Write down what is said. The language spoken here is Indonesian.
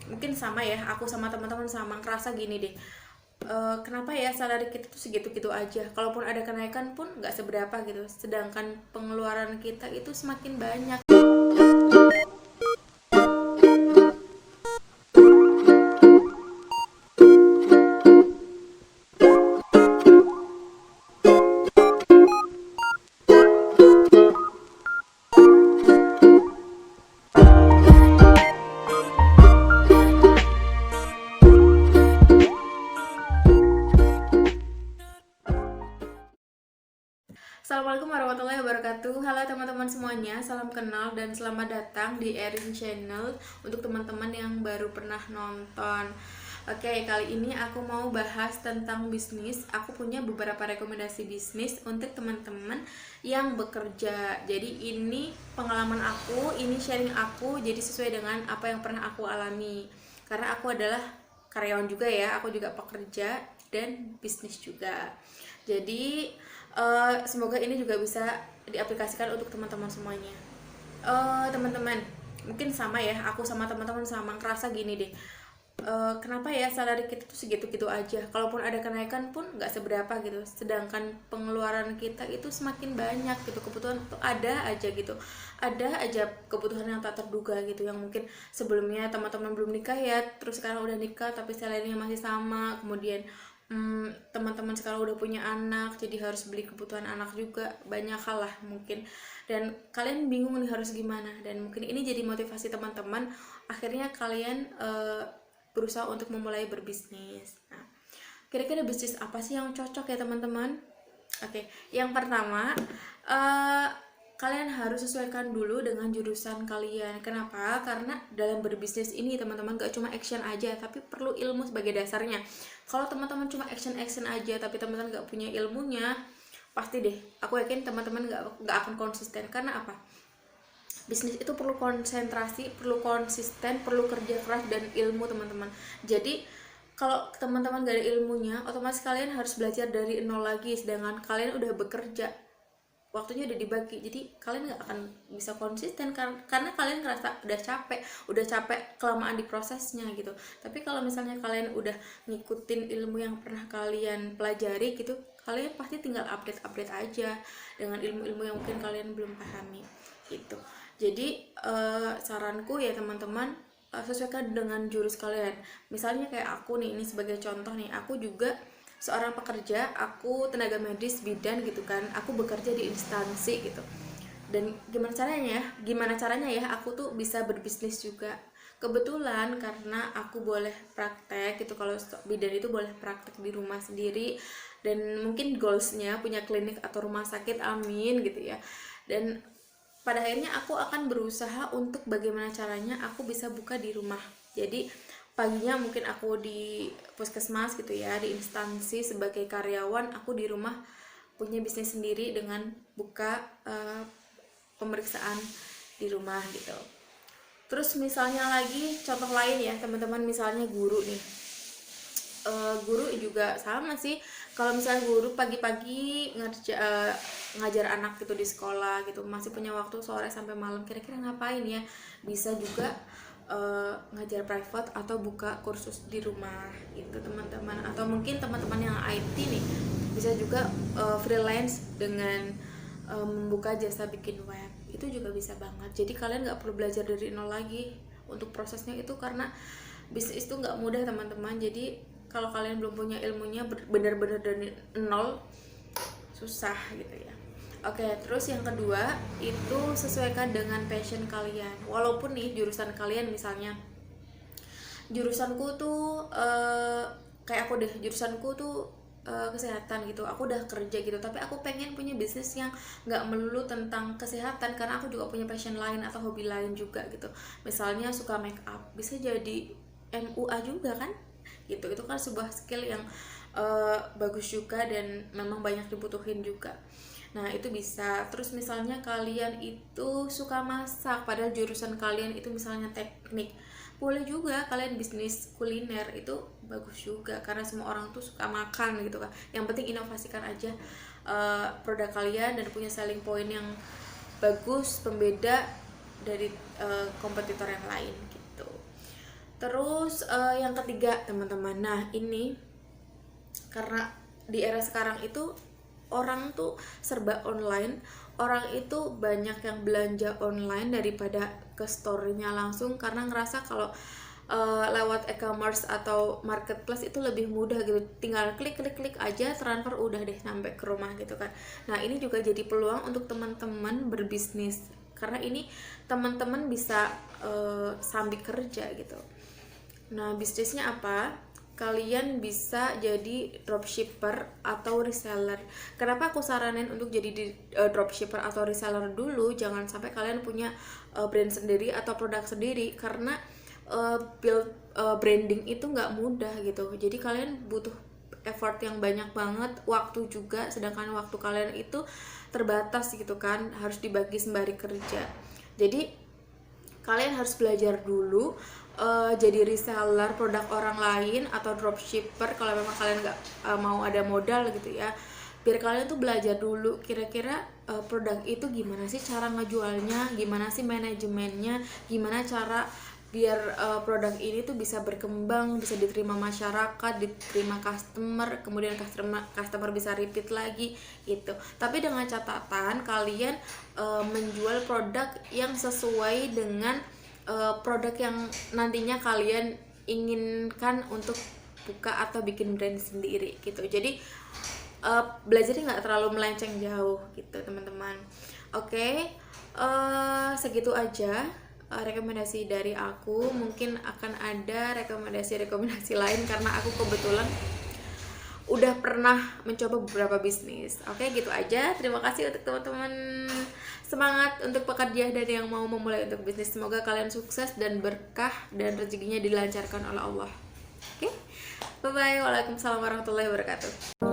mungkin sama ya, aku sama teman-teman sama ngerasa gini deh. Kenapa ya salary kita tuh segitu-gitu aja, kalaupun ada kenaikan pun nggak seberapa gitu, sedangkan pengeluaran kita itu semakin banyak. Assalamualaikum warahmatullahi wabarakatuh. Halo teman-teman semuanya, salam kenal dan selamat datang di Erin Channel. Untuk teman-teman yang baru pernah nonton, oke, kali ini aku mau bahas tentang bisnis. Aku punya beberapa rekomendasi bisnis untuk teman-teman yang bekerja. Jadi ini pengalaman aku, ini sharing aku, jadi sesuai dengan apa yang pernah aku alami. Karena aku adalah karyawan juga ya, aku juga pekerja dan bisnis juga. Jadi semoga ini juga bisa diaplikasikan untuk teman-teman semuanya. Teman-teman, mungkin sama ya, aku sama teman-teman sama ngerasa gini deh. Kenapa ya salary kita tuh segitu-gitu aja, kalaupun ada kenaikan pun nggak seberapa gitu, sedangkan pengeluaran kita itu semakin banyak gitu, kebutuhan tuh ada aja gitu, ada aja kebutuhan yang tak terduga gitu, yang mungkin sebelumnya teman-teman belum nikah ya, terus sekarang udah nikah tapi salary-nya masih sama. Kemudian teman-teman sekarang udah punya anak, jadi harus beli kebutuhan anak juga, banyak hal lah mungkin, dan kalian bingung nih harus gimana. Dan mungkin ini jadi motivasi teman-teman, akhirnya kalian berusaha untuk memulai berbisnis. Nah, kira-kira bisnis apa sih yang cocok ya teman-teman? Oke, yang pertama, kalian harus sesuaikan dulu dengan jurusan kalian. Kenapa? Karena dalam berbisnis ini teman-teman gak cuma action aja, tapi perlu ilmu sebagai dasarnya. Kalau teman-teman cuma action aja, tapi teman-teman gak punya ilmunya, pasti deh, aku yakin teman-teman gak akan konsisten. Karena apa? Bisnis itu perlu konsentrasi, perlu konsisten, perlu kerja keras dan ilmu teman-teman. Jadi kalau teman-teman gak ada ilmunya, otomatis kalian harus belajar dari nol lagi. Sedangkan kalian udah bekerja, waktunya udah dibagi, jadi kalian nggak akan bisa konsisten karena kalian ngerasa udah capek kelamaan di prosesnya gitu. Tapi kalau misalnya kalian udah ngikutin ilmu yang pernah kalian pelajari gitu, kalian pasti tinggal update aja dengan ilmu-ilmu yang mungkin kalian belum pahami gitu. Jadi saranku ya teman-teman, sesuaikan dengan jurus kalian. Misalnya kayak aku nih, ini sebagai contoh nih, aku juga seorang pekerja, aku tenaga medis bidan gitu kan, aku bekerja di instansi gitu. Dan gimana caranya ya aku tuh bisa berbisnis juga. Kebetulan karena aku boleh praktek gitu, kalau bidan itu boleh praktek di rumah sendiri, dan mungkin goalsnya punya klinik atau rumah sakit, amin gitu ya. Dan pada akhirnya aku akan berusaha untuk bagaimana caranya aku bisa buka di rumah. Jadi paginya mungkin aku di puskesmas gitu ya, di instansi sebagai karyawan, aku di rumah punya bisnis sendiri dengan buka pemeriksaan di rumah gitu. Terus misalnya lagi contoh lain ya teman-teman, misalnya guru nih. Guru juga sama sih. Kalau misalnya guru pagi-pagi ngajar anak gitu di sekolah gitu, masih punya waktu sore sampai malam, kira-kira ngapain ya? Bisa juga ngajar private atau buka kursus di rumah gitu teman-teman. Atau mungkin teman-teman yang IT nih bisa juga freelance dengan membuka jasa bikin web, itu juga bisa banget. Jadi kalian nggak perlu belajar dari nol lagi untuk prosesnya itu, karena bisnis itu nggak mudah teman-teman. Jadi kalau kalian belum punya ilmunya benar-benar dari nol, susah gitu ya. Oke, terus yang kedua itu sesuaikan dengan passion kalian. Walaupun nih jurusan kalian, misalnya jurusanku tuh kayak aku deh, jurusanku tuh kesehatan gitu, aku udah kerja gitu, tapi aku pengen punya bisnis yang nggak melulu tentang kesehatan, karena aku juga punya passion lain atau hobi lain juga gitu. Misalnya suka make up, bisa jadi MUA juga kan gitu. Itu kan sebuah skill yang bagus juga dan memang banyak dibutuhin juga. Nah itu bisa. Terus misalnya kalian itu suka masak, padahal jurusan kalian itu misalnya teknik, boleh juga kalian bisnis kuliner, itu bagus juga karena semua orang tuh suka makan gitu kan. Yang penting inovasikan aja produk kalian dan punya selling point yang bagus, pembeda dari kompetitor yang lain gitu. Terus yang ketiga teman-teman, nah ini karena di era sekarang itu orang tuh serba online, orang itu banyak yang belanja online daripada ke store-nya langsung, karena ngerasa kalau lewat e-commerce atau marketplace itu lebih mudah gitu, tinggal klik aja transfer udah deh sampai ke rumah gitu kan. Nah ini juga jadi peluang untuk teman-teman berbisnis, karena ini teman-teman bisa sambil kerja gitu. Nah bisnisnya apa? Kalian bisa jadi dropshipper atau reseller. Kenapa aku saranin untuk jadi dropshipper atau reseller dulu? Jangan sampai kalian punya brand sendiri atau produk sendiri, karena build branding itu nggak mudah gitu. Jadi kalian butuh effort yang banyak banget, waktu juga, sedangkan waktu kalian itu terbatas gitu kan, harus dibagi sembari kerja. Jadi kalian harus belajar dulu jadi reseller produk orang lain atau dropshipper kalau memang kalian nggak mau ada modal gitu ya. Biar kalian tuh belajar dulu kira-kira produk itu gimana sih cara ngejualnya, gimana sih manajemennya, gimana cara biar produk ini tuh bisa berkembang, bisa diterima masyarakat, diterima customer, kemudian customer bisa repeat lagi gitu. Tapi dengan catatan kalian menjual produk yang sesuai dengan produk yang nantinya kalian inginkan untuk buka atau bikin brand sendiri gitu. Jadi belajarnya nggak terlalu melenceng jauh gitu teman-teman. Oke, segitu aja rekomendasi dari aku. Mungkin akan ada rekomendasi lain karena aku kebetulan udah pernah mencoba beberapa bisnis. Oke, gitu aja. Terima kasih untuk teman-teman, semangat untuk pekerja dan yang mau memulai untuk bisnis. Semoga kalian sukses dan berkah dan rezekinya dilancarkan oleh Allah. Oke, bye bye. Waalaikumsalam warahmatullahi wabarakatuh.